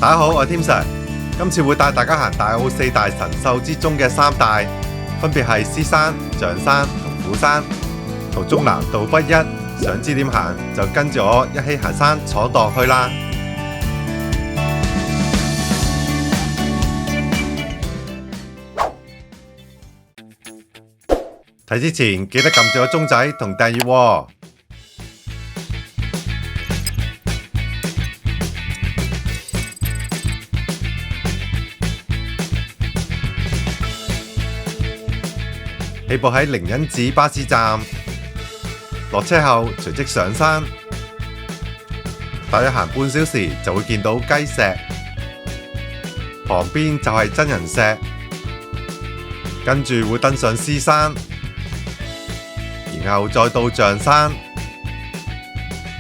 大家好，我係添 Sir，今次會帶大家行大澳四大神獸之中嘅三大，分別係獅山、象山同虎山，途中難度不一，想知點行就跟住我一起行山闖蕩去啦！睇之前記得撳住個鐘仔同訂閱喎。起步喺靈隱寺巴士站，落車後隨即上山，大約行半小時就會見到雞石，旁邊就係真人石，跟住會登上獅山，然後再到象山。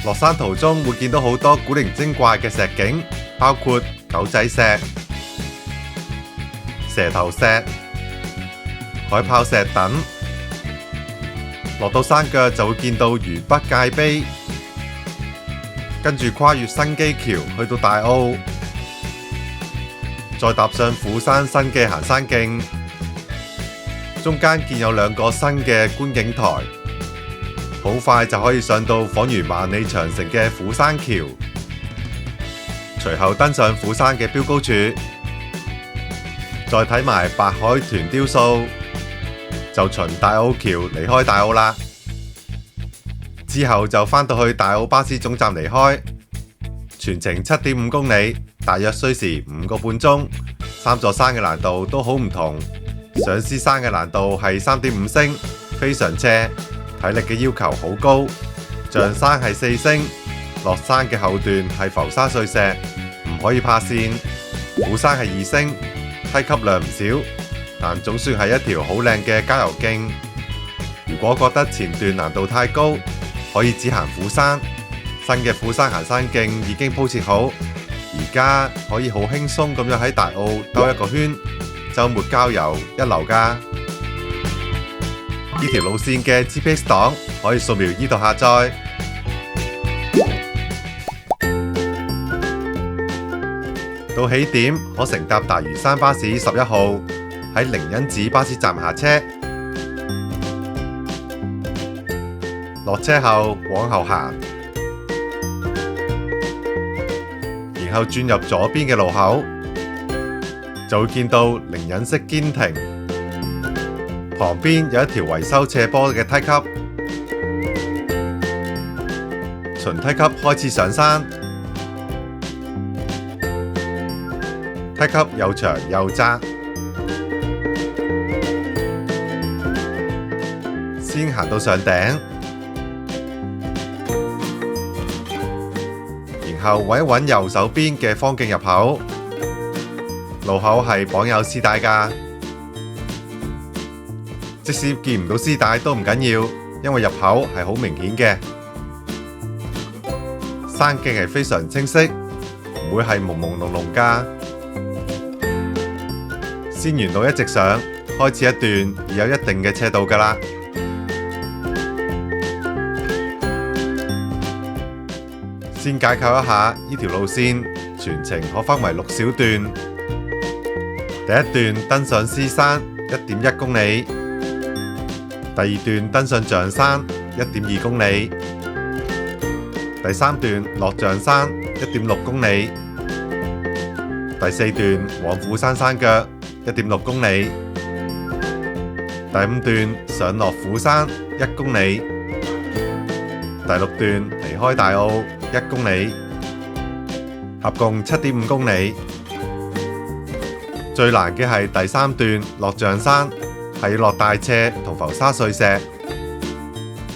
落山途中會見到好多古靈精怪嘅石景，包括狗仔石、蛇頭石、海豹石等。落到山腳就會見到魚北界碑，跟住跨越新基橋去到大澳，再踏上虎山新嘅行山徑，中間建有兩個新嘅觀景台，好快就可以上到仿如萬里長城嘅虎山橋，隨後登上虎山嘅標高處，再睇埋白海豚雕塑，就循大澳橋離開大澳啦。之後就返到去大澳巴士總站離開，全程7.5公里，大約需時5個半鐘。三座山嘅難度都好唔同，上獅山嘅難度係3.5星，非常斜，體力嘅要求好高。象山係4星，落山嘅後段係浮沙碎石，唔可以怕跣。虎山係2星，梯級量唔少，但總算係一條好靚嘅郊遊徑。如果覺得前段難度太高，可以只行虎山。新嘅虎山行山徑已經鋪設好，而家可以好輕鬆咁樣喺大澳兜一個圈，週末郊遊一流㗎。呢條路線嘅 GPS 檔可以掃描呢度下載。到起點可乘搭大嶼山巴士11號，喺靈隱寺巴士站下車。落車後往後行，然後轉入左邊嘅路口，就會見到靈隱式堅亭，旁邊有一條維修斜坡嘅梯級，循梯級開始上山。梯級又長又窄，先行到上頂，然後揾一揾右手邊嘅方徑入口，路口係綁有絲帶㗎。即使見唔到絲帶都唔緊要，因為入口係好明顯嘅。山徑係非常清晰，唔會係朦朦朧朧㗎。先沿路一直上，開始一段已有一定嘅斜度㗎啦。先解構一下呢條路線，全程可分為6小段。第一段登上獅山1.1公里，第二段登上象山1.2公里，第三段落象山1.6公里，第四段往虎山山腳1.6公里，第五段上落虎山1公里，第六段離開大澳1公里，合共7.5公里。最難嘅係第三段落象山，係要落大斜同浮沙碎石。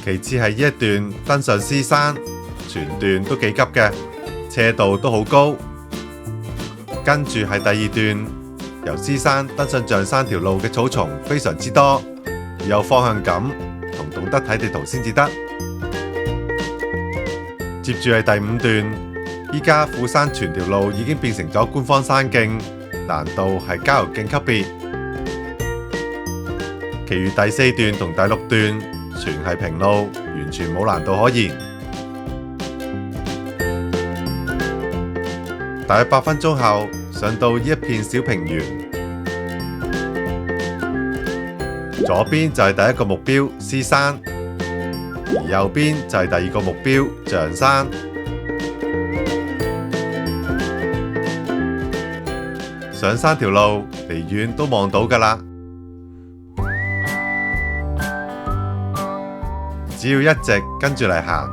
其次係呢一段登上獅山，全段都幾急嘅，斜度都好高。跟住係第二段，由獅山登上象山條路嘅草叢非常之多，要有方向感同懂得睇地圖先至得。接住係第五段，依家虎山全條路已經變成咗官方山徑，難度係郊遊徑級別。其餘第四段同第六段全係平路，完全冇難度可言。大約8分鐘後，上到呢一片小平原，左邊就係第一個目標獅山，而右邊就係第二個目標象山。上山條路離遠都望到㗎喇，只要一直跟住嚟行，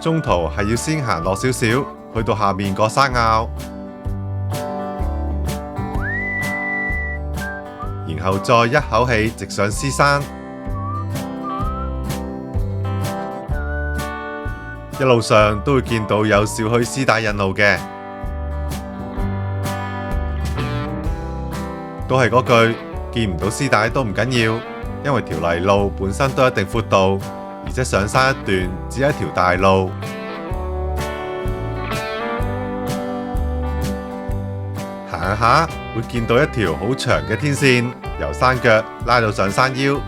中途係要先行落少少，去到下面個山坳，然後再一口氣直上獅山，一路上都會見到有少許絲帶引路嘅，都係嗰句，見唔到絲帶都唔緊要，因為條泥路本身都有一定闊度，而且上山一段只係一條大路，行下會見到一條好長嘅天線，由山腳拉到上山腰。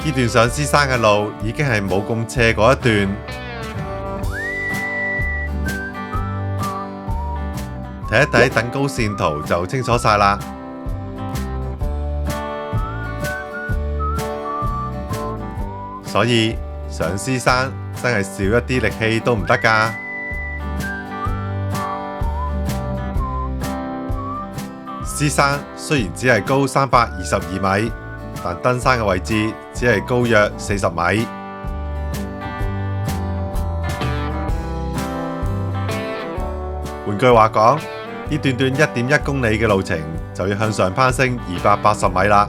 呢段上獅山嘅路已經係冇咁斜嗰一段，睇一睇等高線圖就清楚晒啦。所以上獅山真係少一啲力氣都唔得㗎。獅山雖然只係高322米，但登山嘅位置只係高約40米。換句話講，呢短短1.1公里嘅路程就要向上攀升280米啦。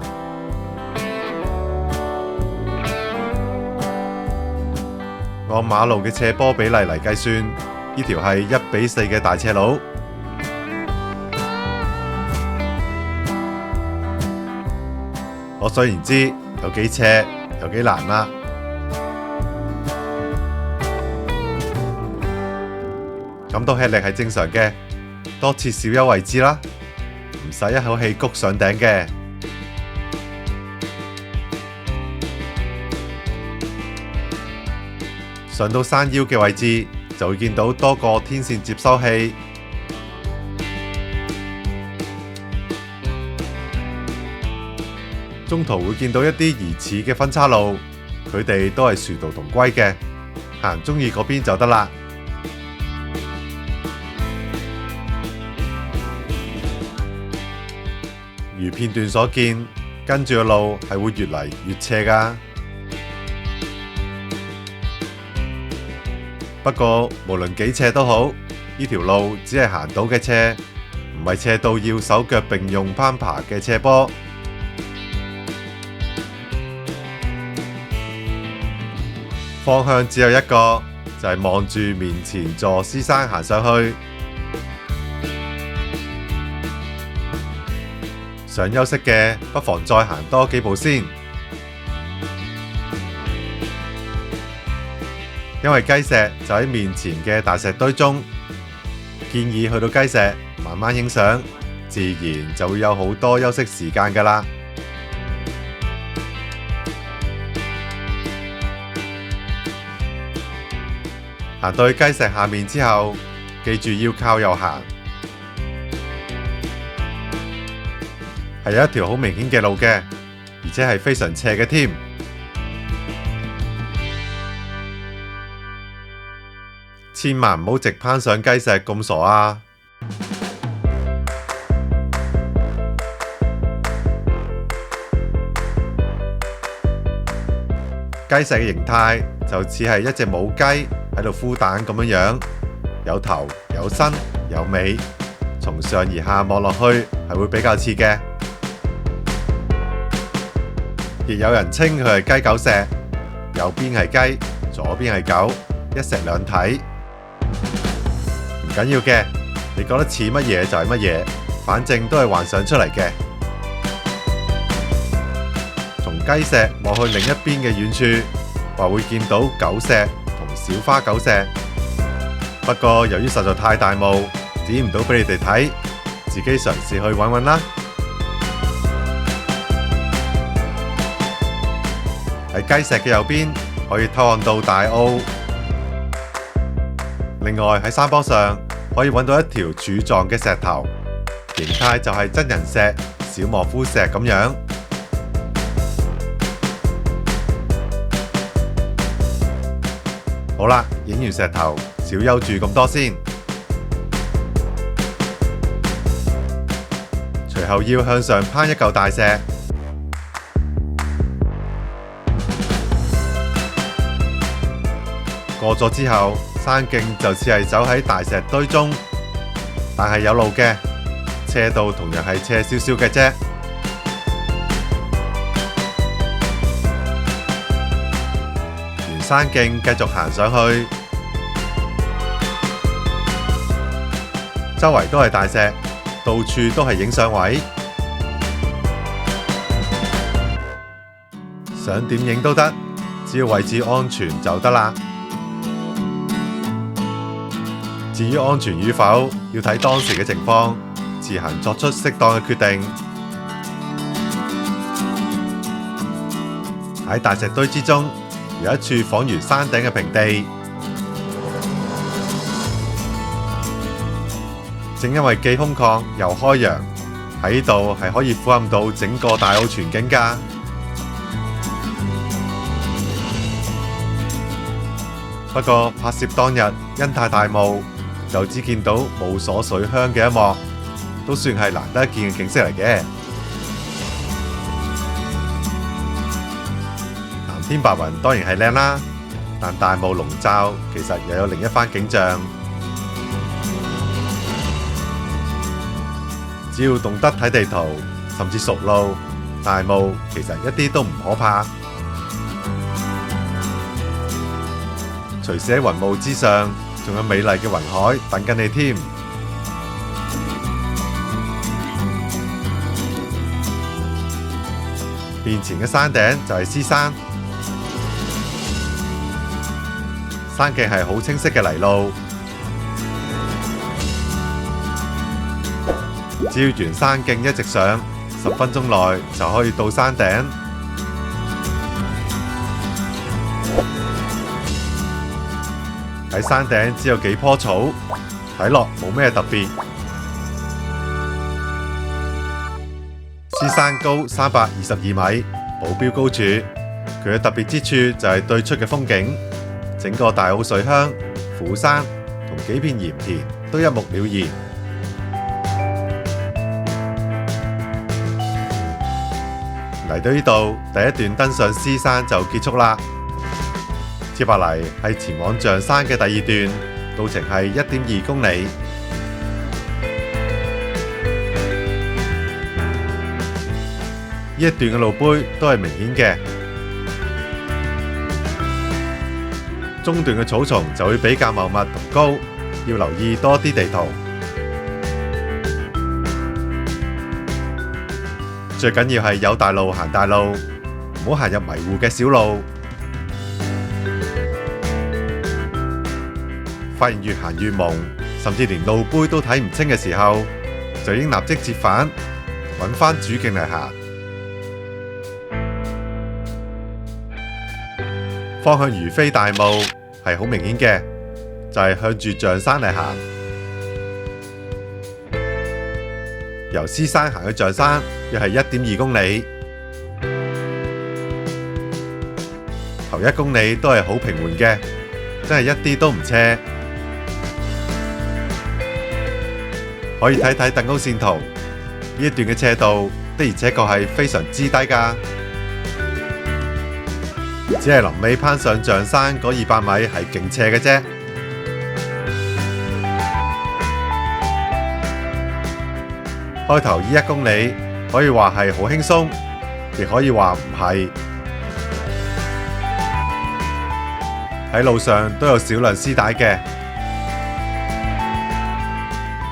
按馬路嘅斜坡比例嚟計算，呢條係1:4嘅大斜路。可想而知有幾斜，有幾難啦。感到吃力係正常嘅，多設小優位置啦，唔使一口氣谷上頂嘅。上到山腰嘅位置，就會見到多個天線接收器。中途會見到一啲疑似嘅分岔路，佢哋都係殊途同歸嘅，行中意嗰邊就得啦。如片段所見，跟住嘅路係會越嚟越斜㗎。不過無論幾斜都好，呢條路只係行到嘅斜，唔係斜到要手腳並用攀爬嘅斜坡。方向只有一個，就係望住面前座獅山行上去。想休息嘅，不妨再行多幾步先。因為雞石就喺面前嘅大石堆中，建議去到雞石慢慢影相，自然就會有好多休息時間㗎喇。行到去雞石下面之後，記住要靠右行，係有一條好明顯嘅路嘅，而且係非常斜嘅添。千萬唔好直攀上雞石咁傻啊！雞石嘅形態就似係一隻母雞喺度孵蛋咁樣，有頭有身有尾，從上而下望落去係會比較似嘅。亦有人稱佢係雞狗石，右邊係雞，左邊係狗，一石兩體。唔緊要嘅，你覺得似乜嘢就係乜嘢，反正都係幻想出嚟嘅。從雞石望去另一邊嘅遠處，話會見到狗石同小花狗石。不過由於實在太大霧，指唔到俾你哋睇，自己嘗試去揾揾啦。喺雞石嘅右邊可以偷看到大澳。另外喺山坡上可以揾到一條柱狀嘅石頭，形態就係真人石、小磨夫石咁樣。好啦，影完石頭，小休住咁多先。隨後要向上攀一嚿大石，過咗之後，山徑就似係走喺大石堆中，但係有路嘅，斜度同樣係斜少少嘅啫。沿山徑繼續行上去，周圍都係大石，到處都係影相位，想點影都得，只要位置安全就得啦。至於安全與否，要睇當時嘅情況，自行作出適當嘅決定。喺大石堆之中，有一處仿如山頂嘅平地，正因為既空曠又開揚，喺呢度係可以俯瞰到整個大澳全景㗎。不過拍攝當日因太大霧，就只見到霧鎖水鄉嘅一幕，都算係難得一見嘅景色嚟嘅。藍天白雲當然係靚啦，但大霧籠罩其實又有另一番景象。只要懂得睇地圖，甚至熟路，大霧其實一啲都唔可怕。隨時喺雲霧之上，仲有美麗嘅雲海等緊你添。面前嘅山頂就係獅山，山徑係好清晰嘅泥路，只要沿山徑一直上，10分鐘內就可以到山頂。喺山頂只有幾棵草，睇落冇咩特別。獅山高322米，保標高處。佢嘅特別之處就係對出嘅風景，整個大澳水鄉、虎山同幾片鹽田都一目了然。嚟到呢度，第一段登上獅山就結束啦。接下嚟係前往象山嘅第2段，路程係1.2公里。呢一段嘅路碑都係明顯嘅，中段嘅草叢就會比較茂密同高，要留意多啲地圖。最緊要係有大路行大路，唔好行入迷糊嘅小路。發現越行越朦，甚至連路碑都睇唔清嘅時候，就應立即折返，揾返主徑嚟行。方向如非大霧，係好明顯嘅，就係向住象山嚟行。由獅山行去象山，約係1.2公里。頭1公里都係好平緩嘅，真係一啲都唔斜。可以睇睇鄧高線圖，呢一段嘅斜度的而且確係非常之低㗎，只係臨尾攀上象山嗰200米係勁斜嘅啫。開頭呢1公里可以話係好輕鬆，亦可以話唔係。喺路上都有少量絲帶嘅。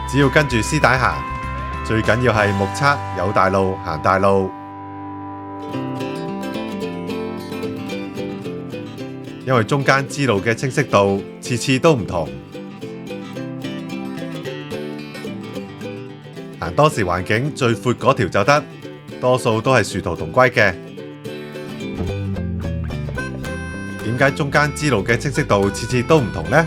只要跟住絲帶行，最緊要係目測有大路行大路。因為中間支路嘅清晰度次次都唔同，行當時環境最闊嗰條就得，多數都係殊途同歸嘅。點解中間支路嘅清晰度次次都唔同呢？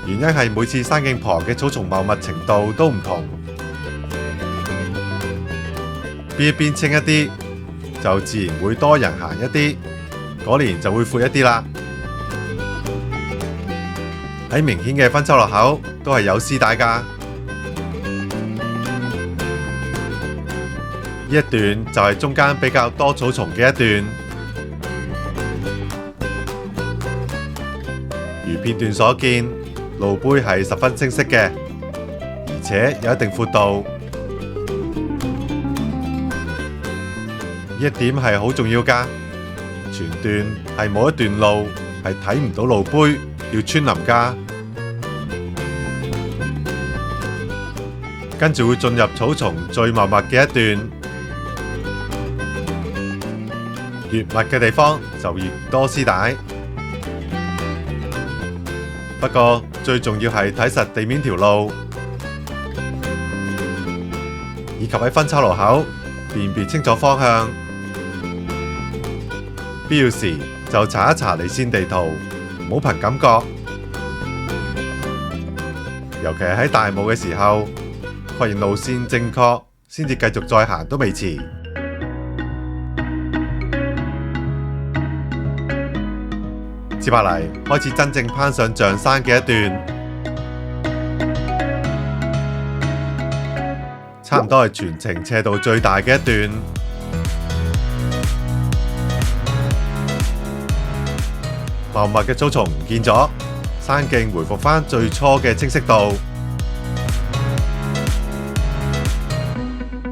原因係每次山徑旁嘅草叢茂密程度都唔同，邊一邊清一啲，就自然會多人行一啲，嗰年就會闊一啲啦。喺明顯嘅分叉路口都係有絲帶㗎。呢一段就係中間比較多草叢嘅一段，如片段所見，路碑係十分清晰嘅，而且有一定闊度。呢一點係好重要㗎，全段係冇一段路係睇唔到路碑，要穿林㗎。跟住會進入草叢最茂密嘅一段。越密嘅地方就越多絲帶，不過最重要係睇實地面條路，以及喺分叉路口辨別清楚方向。必要時就查一查離線地圖，唔好憑感覺。尤其係喺大霧嘅時候，確認路線正確，先至繼續再行都未遲。接下嚟開始真正攀上象山嘅一段，差唔多係全程斜度最大嘅一段。茂密嘅草叢唔見咗，山徑回復返最初嘅清晰度。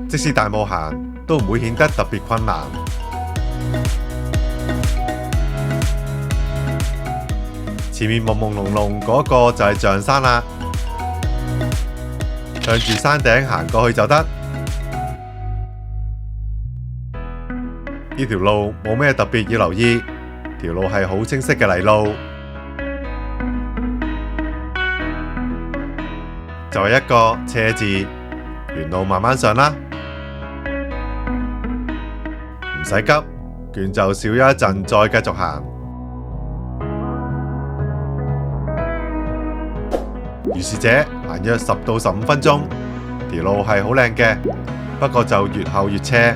即使大霧行，都唔會顯得特別困難。前面朦朦朧朧嗰個就係象山啦，向住山頂行過去就得。呢條路冇咩特別要留意，條路係好清晰嘅泥路，就係一個斜字，沿路慢慢上啦，唔使急，倦就少咗一陣再繼續行。如是者行約10到15分鐘，條路係好靚嘅，不過就越後越斜。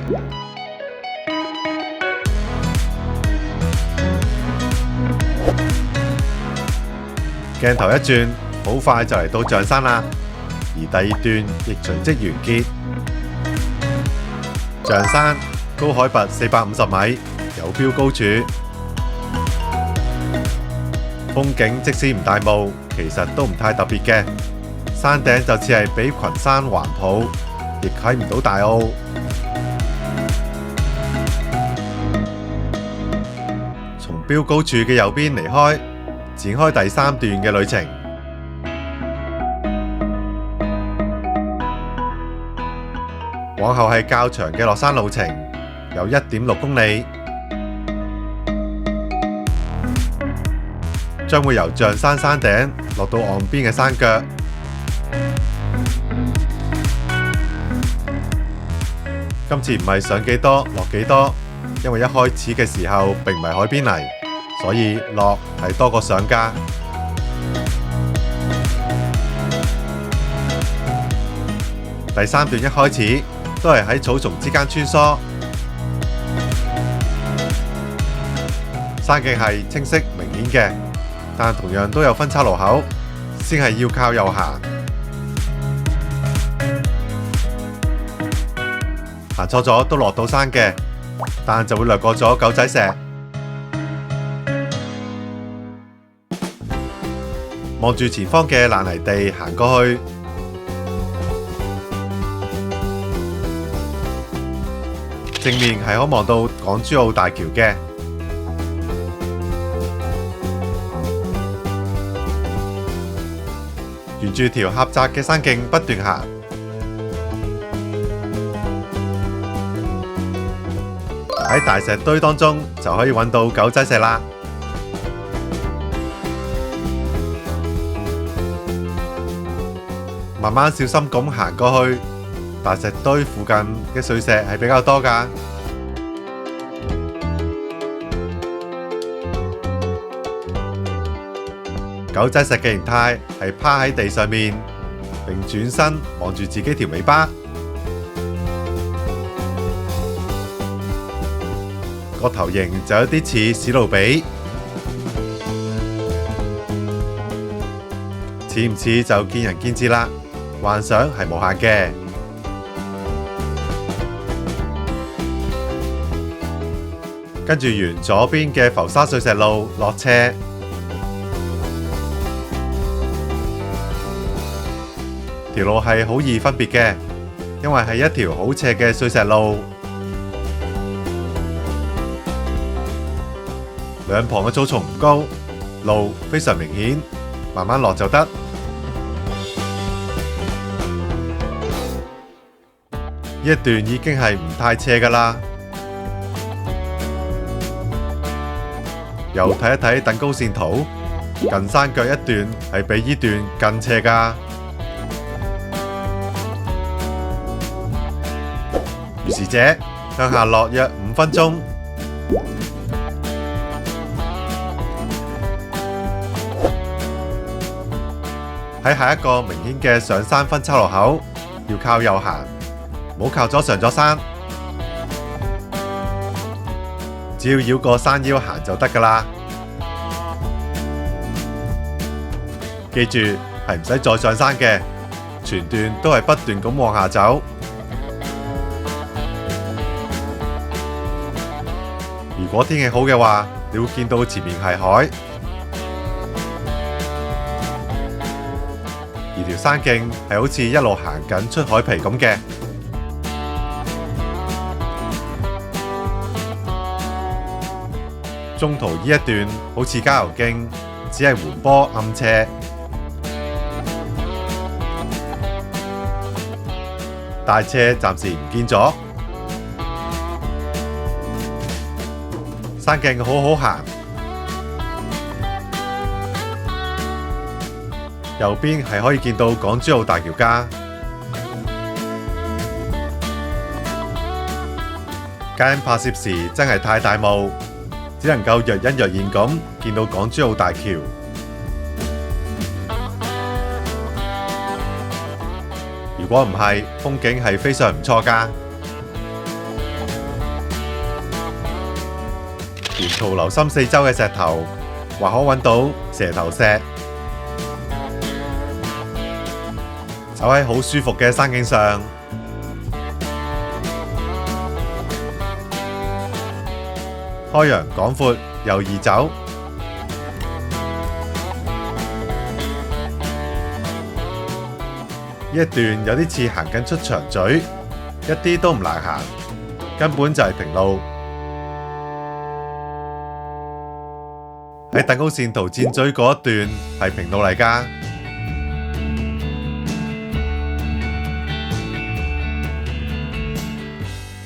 鏡頭一轉，好快就嚟到象山啦，而第二段亦隨即完結。象山高海拔450米，有標高處，風景即使唔大霧，其實都唔太特別嘅。山頂就似係俾群山環抱，亦睇唔到大澳。從標高處嘅右邊離開，展開第3段嘅旅程。往後係較長嘅落山路程，有1.6公里，將會由象山山頂落到岸邊嘅山腳。今次唔係上幾多落幾多，因為一開始嘅時候並唔係海邊嚟，所以落係多過上㗎。第3段一開始都係喺草叢之間穿梭，山徑係清晰明顯嘅，但同樣都有分叉路口，先係要靠右行。行錯咗都落到山嘅，但就會掠過咗狗仔石。望住前方嘅爛泥地行過去，正面係可望到港珠澳大橋嘅。沿住條狹窄嘅山徑不斷行，喺大石堆當中就可以揾到狗仔石啦。慢慢小心咁行過去，大石堆附近嘅碎石係比較多㗎。狗仔石嘅形態係趴喺地上面，並轉身望住自己條尾巴。個頭型就有啲似史努比，似唔似就見仁見智啦，幻想係無限嘅。跟住沿左邊嘅浮沙碎石路落車，條路係好易分別嘅，因為係一條好斜嘅碎石路，兩旁嘅草叢唔高，路非常明顯，慢慢落就得。呢一段已經係唔太斜㗎喇。又睇一睇等高線圖，近山腳一段係比呢段更斜㗎。如是者向下落約5分鐘，喺下一個明顯嘅上山分叉路口，要靠右行，唔好靠左上咗山。只要繞過山腰行就得㗎喇。記住係唔使再上山嘅，全段都係不斷咁往下走。如果天氣好嘅話，你會見到前面係海，而條山徑係好似一路行緊出海皮咁嘅。中途呢一段好似郊遊徑，只係緩坡暗斜。大車暫時唔見咗，山徑好好行。右邊係可以見到港珠澳大橋㗎。皆因拍攝時真係太大霧，只能夠若隱若現咁見到港珠澳大橋。如果唔係，風景係非常唔錯㗎。沿途留心四周嘅石頭，或可揾到蛇頭石。走喺好舒服嘅山徑上，開揚廣闊又易走。呢一段有啲似行緊出長咀，一啲都唔難行，根本就係平路。喺等高線圖箭咀嗰一段係平路嚟㗎。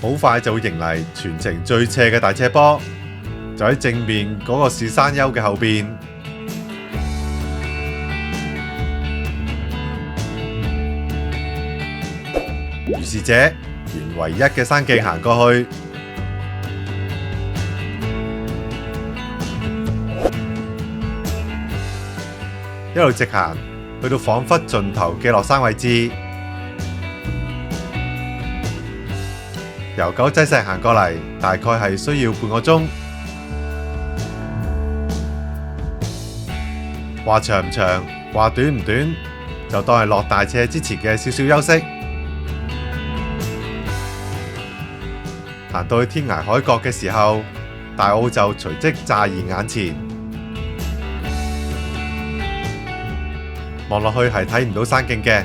好快就會迎嚟全程最斜嘅大斜坡，就喺正面嗰個小山丘嘅後邊。如是者，沿唯一嘅山徑行過去，一路直行，去到彷彿盡頭嘅落山位置。由狗仔石行過嚟，大概係需要半個鐘。話長唔長，話短唔短，就當係落大斜之前嘅少少休息。行到去天涯海角嘅時候，大澳就隨即乍現眼前。望落去係睇唔到山徑嘅，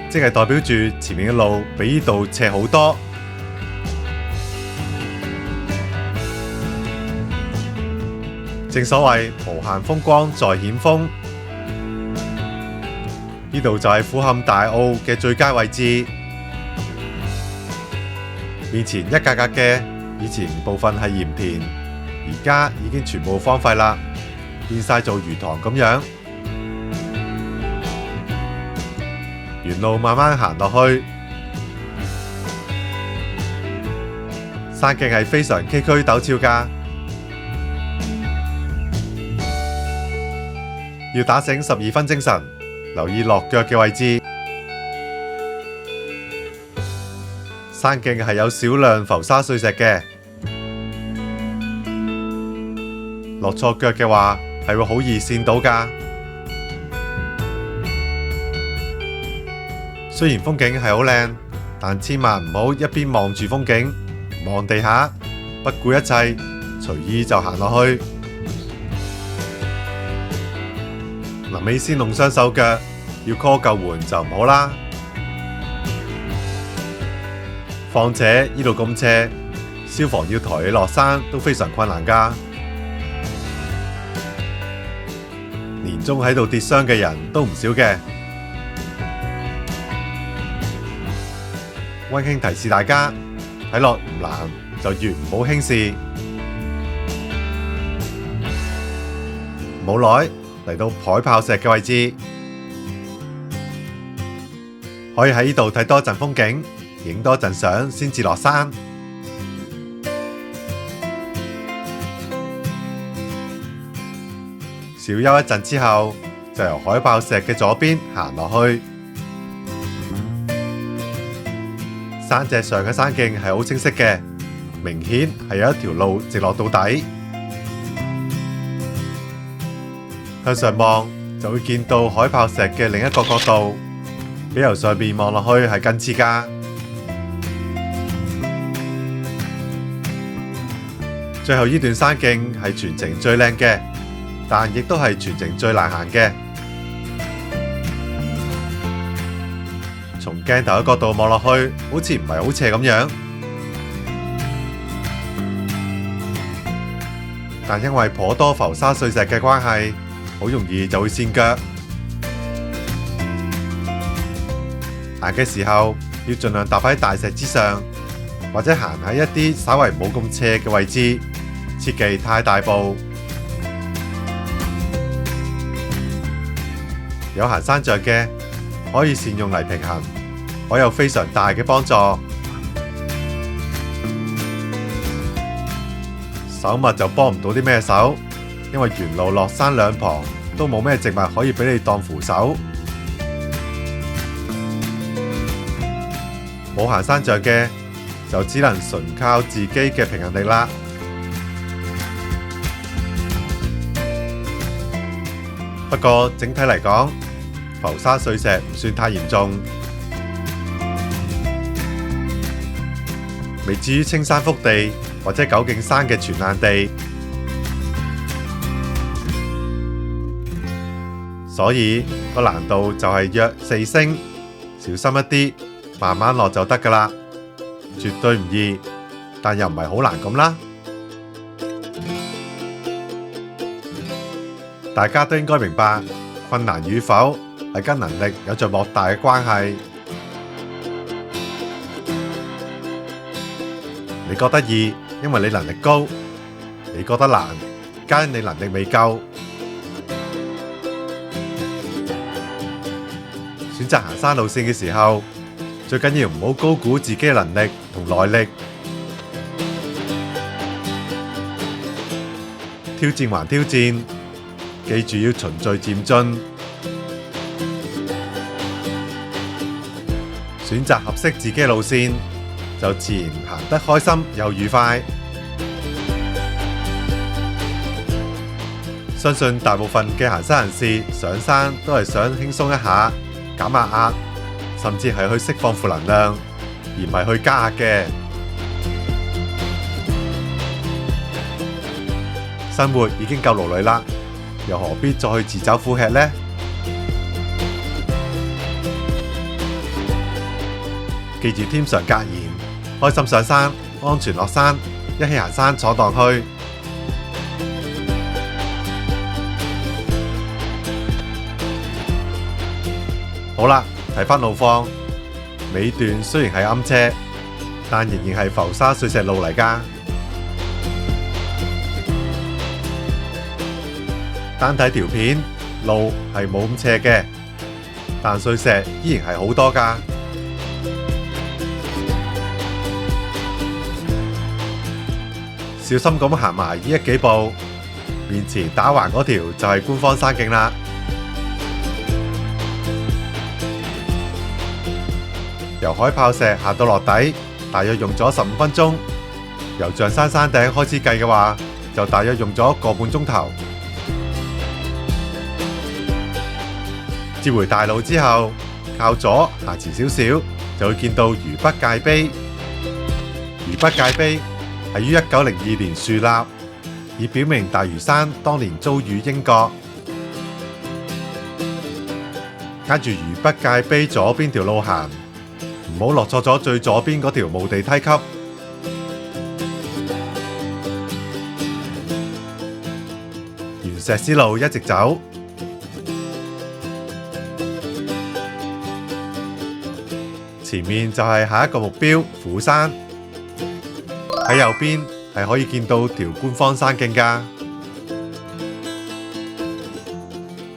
即係代表住前面嘅路比呢度斜好多。正所謂無限風光在險峰，呢度就係俯瞰大澳嘅最佳位置。面前一格格嘅，以前部分係鹽田，而家已經全部荒廢啦，變晒做魚塘咁樣。沿路慢慢行落去，山徑係非常崎嶇陡峭㗎。要打醒12分精神，留意落腳嘅位置。山徑係有少量浮沙碎石嘅，落錯腳嘅話係會好易跣到㗎。雖然風景係好靚，但千萬唔好一邊望住風景，望地下，不顧一切，隨意就行落去。臨尾先弄傷手腳，要 call 救援就唔好啦。況且呢度咁斜，消防要抬你落山都非常困難㗎。年中喺度跌傷嘅人都唔少嘅。溫馨提示大家，睇落唔難就越唔好輕視。冇耐嚟到海豹石嘅位置，可以喺呢度睇多陣風景，影多陣相先至落山。小休一陣之後，就由海豹石嘅左邊行落去。山脊上嘅山徑係好清晰嘅，明顯係有一條路直落到底。向上望就會見到海豹石嘅另一個角度，比由上面望落去係更似㗎。最後呢段山徑係全程最靚嘅，但亦都係全程最難行嘅。從鏡頭嘅角度望落去，好似唔係好斜咁樣，但因為頗多浮沙碎石嘅關係，好容易就會跣腳。行嘅時候要盡量踏喺大石之上，或者行喺一啲稍為冇咁斜嘅位置，切忌太大步。有行山杖嘅，可以善用嚟平衡，可有非常大嘅幫助。手襪就幫唔到啲咩手，因為沿路落山兩旁都冇咩植物可以俾你當扶手。冇行山杖嘅，就只能純靠自己嘅平衡力啦。不過整體嚟講，浮沙碎石唔算太嚴重，未至於青山福地或者九徑山嘅全爛地，所以個難度就係約4星，小心一啲，慢慢落就得㗎喇，絕對唔易，但又唔係好難咁啦。大家都應該明白，困難與否係跟能力有着莫大嘅關係。你覺得易，因為你能力高；你覺得難，皆因你能力未夠。選擇行山路線嘅時候，最緊要唔好高估自己嘅能力同耐力。挑戰還挑戰，記住要循序漸進，選擇合適自己嘅路線，就自然行得開心又愉快。相信大部分嘅行山人士上山都係想輕鬆一下，減下壓，甚至係去釋放負能量，而唔係去加壓嘅。生活已經夠勞累啦，又何必再去自找苦吃呢？記住添常格言，開心上山，安全落山，一起行山闖蕩去。好啦，睇返路況，尾段雖然係暗斜，但仍然係浮沙碎石路嚟㗎。單睇條片，路係冇咁斜嘅，但碎石依然係好多㗎。小心咁行埋呢幾步，面前打橫嗰條就係官方山徑啦。由海豹石行到落底，大約用咗15分鐘。由象山山頂開始計嘅話，就大約用咗個半鐘頭。接回大路之後，靠左行前少少，就會見到魚北界碑。魚北界碑係於1902年樹立，以表明大嶼山當年遭遇英國。跟住魚北界碑左邊條路行，唔好落錯咗最左邊嗰條墓地梯級。沿石屎路一直走，前面就係下一個目標虎山。喺右邊係可以見到條官方山徑㗎。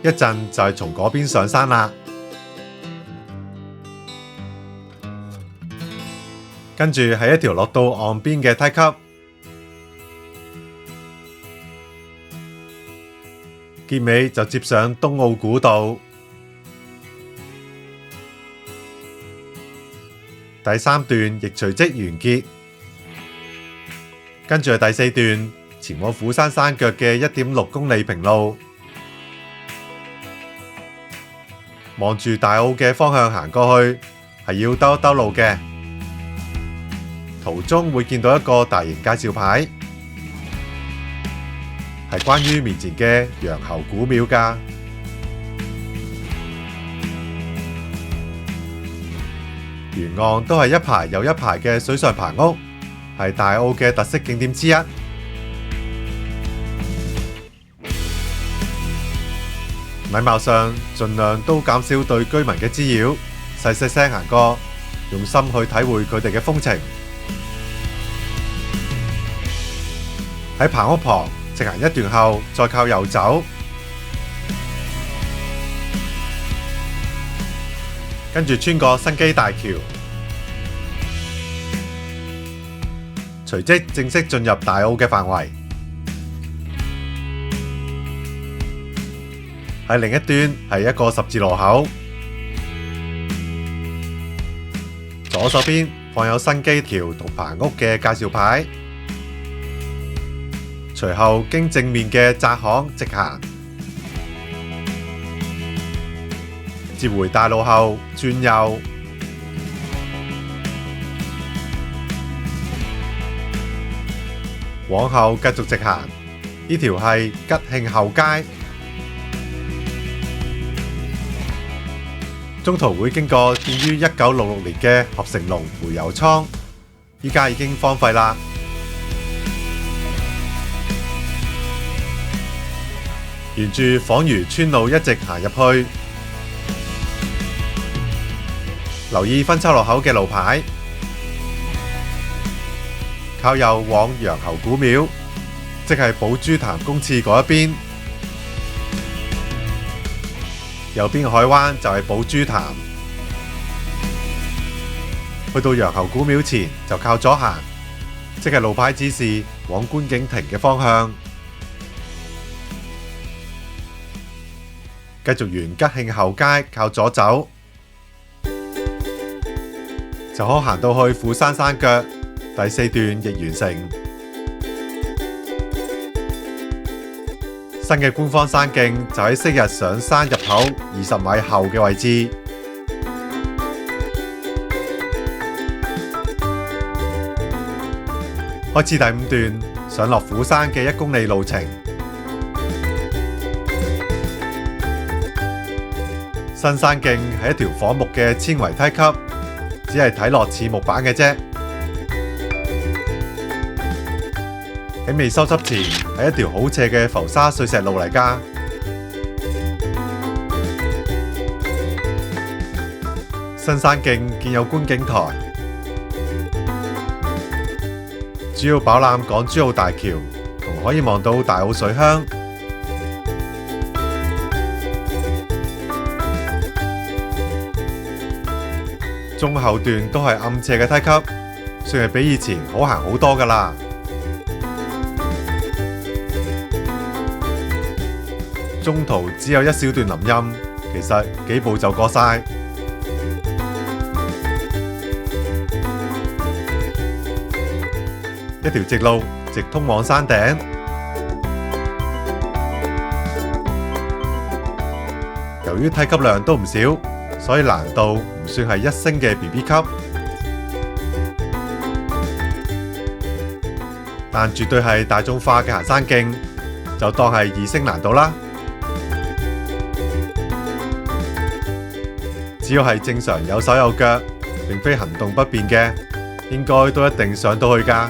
一陣就係從嗰邊上山啦。跟住係一條落到岸邊嘅梯級，結尾就接上東澳古道。第3段亦隨即完結。跟住係第4段，前往虎山山腳嘅1.6公里平路。望住大澳嘅方向行過去，係要兜一兜路嘅。途中會見到一個大型介紹牌，係關於面前嘅楊侯古廟㗎。沿岸都係一排又一排嘅水上棚屋，係大澳嘅特色景點之一。禮貌上盡量都減少對居民嘅滋擾，細細聲行過，用心去體會佢哋嘅風情。喺棚屋旁直行一段後，再靠右走，跟住穿過新基大橋，隨即正式進入大澳嘅範圍。喺另一端係一個十字路口，左手邊放有新基橋同棚屋嘅介紹牌。隨後經正面嘅窄巷直行，接回大路後轉右，往後繼續直行。呢條係吉慶後街，中途會經過建於1966年嘅合成龍煤油倉，依家已經荒廢啦。沿住仿魚村路一直行入去，留意分叉路口嘅路牌，靠右往楊侯古廟，即係寶珠潭公廁嗰一邊。右邊嘅海灣就係寶珠潭。去到楊侯古廟前就靠左行，即係路牌指示往觀景亭嘅方向。繼續沿吉慶後街靠左走，就可行到去虎山山腳。第4段亦完成。新嘅官方山徑就喺昔日上山入口20米後嘅位置。開始第5段上落虎山嘅1公里路程。新山徑係一條仿木嘅纖維梯級，只係睇落似木板嘅啫。喺未修葺前係一條好斜嘅浮沙碎石路嚟㗎。新山徑建有觀景台，主要飽覽港珠澳大橋，同可以望到大澳水鄉。中後段都係暗斜嘅梯級，算係比以前好行好多㗎啦。中途只有一小段林蔭，其實幾步就過晒。一條直路直通往山頂。由於梯級量都唔少，所以難度唔算係1星嘅 BB 級，但絕對係大眾化嘅行山徑，就當係2星難度啦。只要係正常有手有腳，並非行動不便嘅，應該都一定上到去㗎。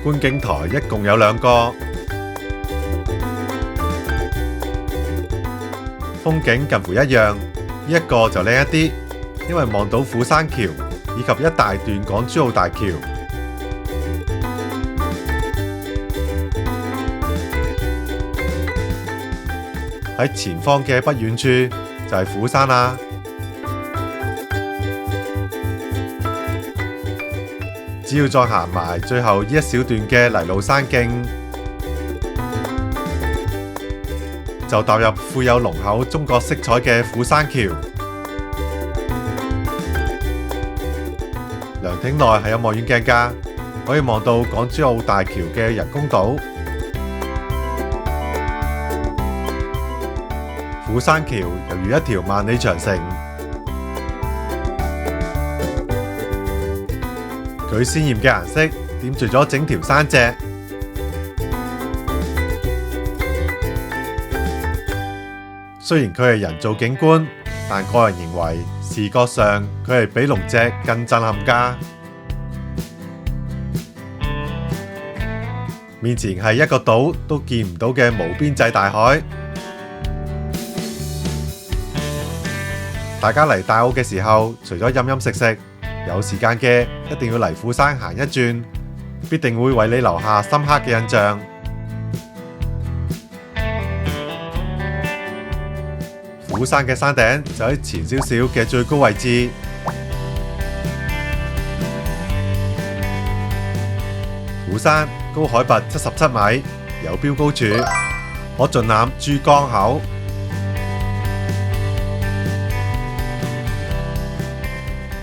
觀景台一共有2個，風景近乎一樣，呢一個就靚一啲，因為望到虎山橋以及一大段港珠澳大橋。喺前方嘅不遠處就係虎山啦。只要再行埋最後呢一小段嘅泥路山徑，就踏入富有濃厚中國色彩嘅虎山橋。涼亭內係有望遠鏡㗎，可以望到港珠澳大橋嘅人工島。虎山橋猶如一條萬里長城，佢鮮豔嘅顏色點綴咗整條山脊。雖然佢係人造景觀，但個人認為視覺上佢係比龍脊更震撼㗎。面前係一個島都見唔到嘅無邊際大海。大家嚟大澳嘅時候，除咗飲飲食食，有時間嘅一定要嚟虎山行一轉，必定會為你留下深刻嘅印象。虎山嘅山頂就喺前少少嘅最高位置，虎山高海拔77米，有標高處，可盡覽珠江口。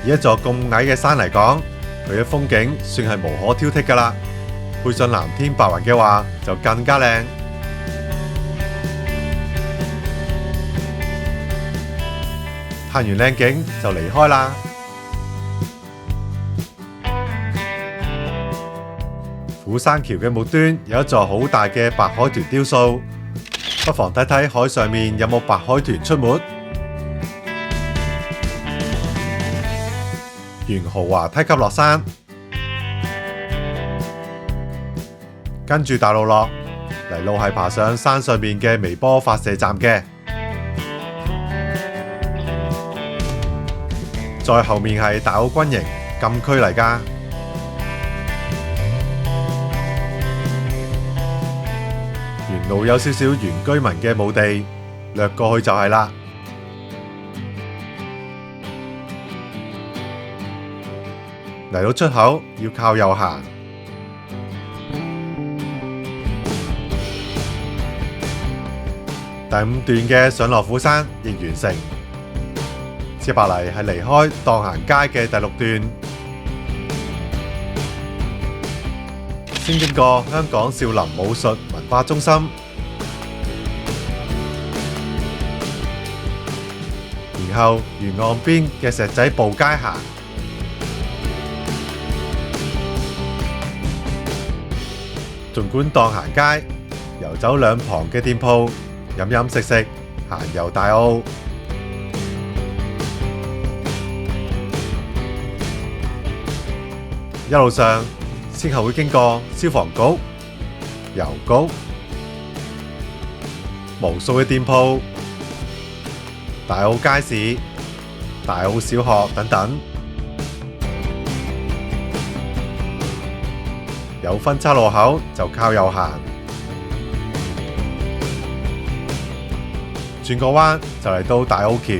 以一座咁矮嘅山嚟講，佢嘅風景算係無可挑剔㗎啦。配上藍天白雲嘅話，就更加靚。睇完靚景就離開啦。虎山橋嘅末端有一座好大嘅白海豚雕塑，不妨睇睇海上面有冇白海豚出沒。沿豪華梯級落山，跟住大路落，泥路係爬上山上面嘅微波發射站嘅。再後面係大澳軍營禁區嚟㗎。沿路有少少原居民嘅墓地，掠過去就係啦。嚟到出口要靠右行，第5段嘅上落虎山亦完成。接下嚟係離開蕩行街嘅第6段，先經過香港少林武術文化中心，然後沿岸邊嘅石仔步街行。儘管蕩行街，遊走兩旁嘅店鋪，飲飲食食，行遊大澳。一路上，先後會經過消防局、郵局、無數嘅店鋪、大澳街市、大澳小學等等。有分岔路口就靠右行，轉個彎就嚟到大澳橋。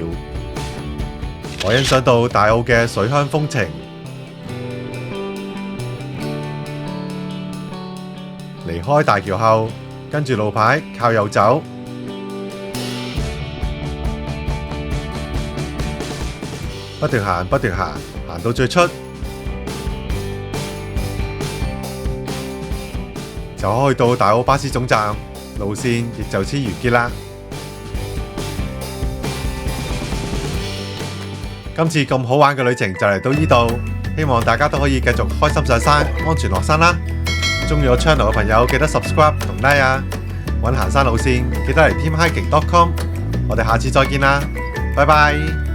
我欣賞到大澳嘅水鄉風情。離開大橋後，跟住路牌靠右走，不斷行，行行到最出就可以到大澳巴士總站，路線亦就此完結啦。今次咁好玩嘅旅程就嚟到呢度，希望大家都可以繼續開心上山，安全落山啦。鍾意我 channel 嘅朋友記得 subscribe 同 like 啊！揾行山路線記得嚟 teamhiking.com， 我哋下次再見啦，拜拜。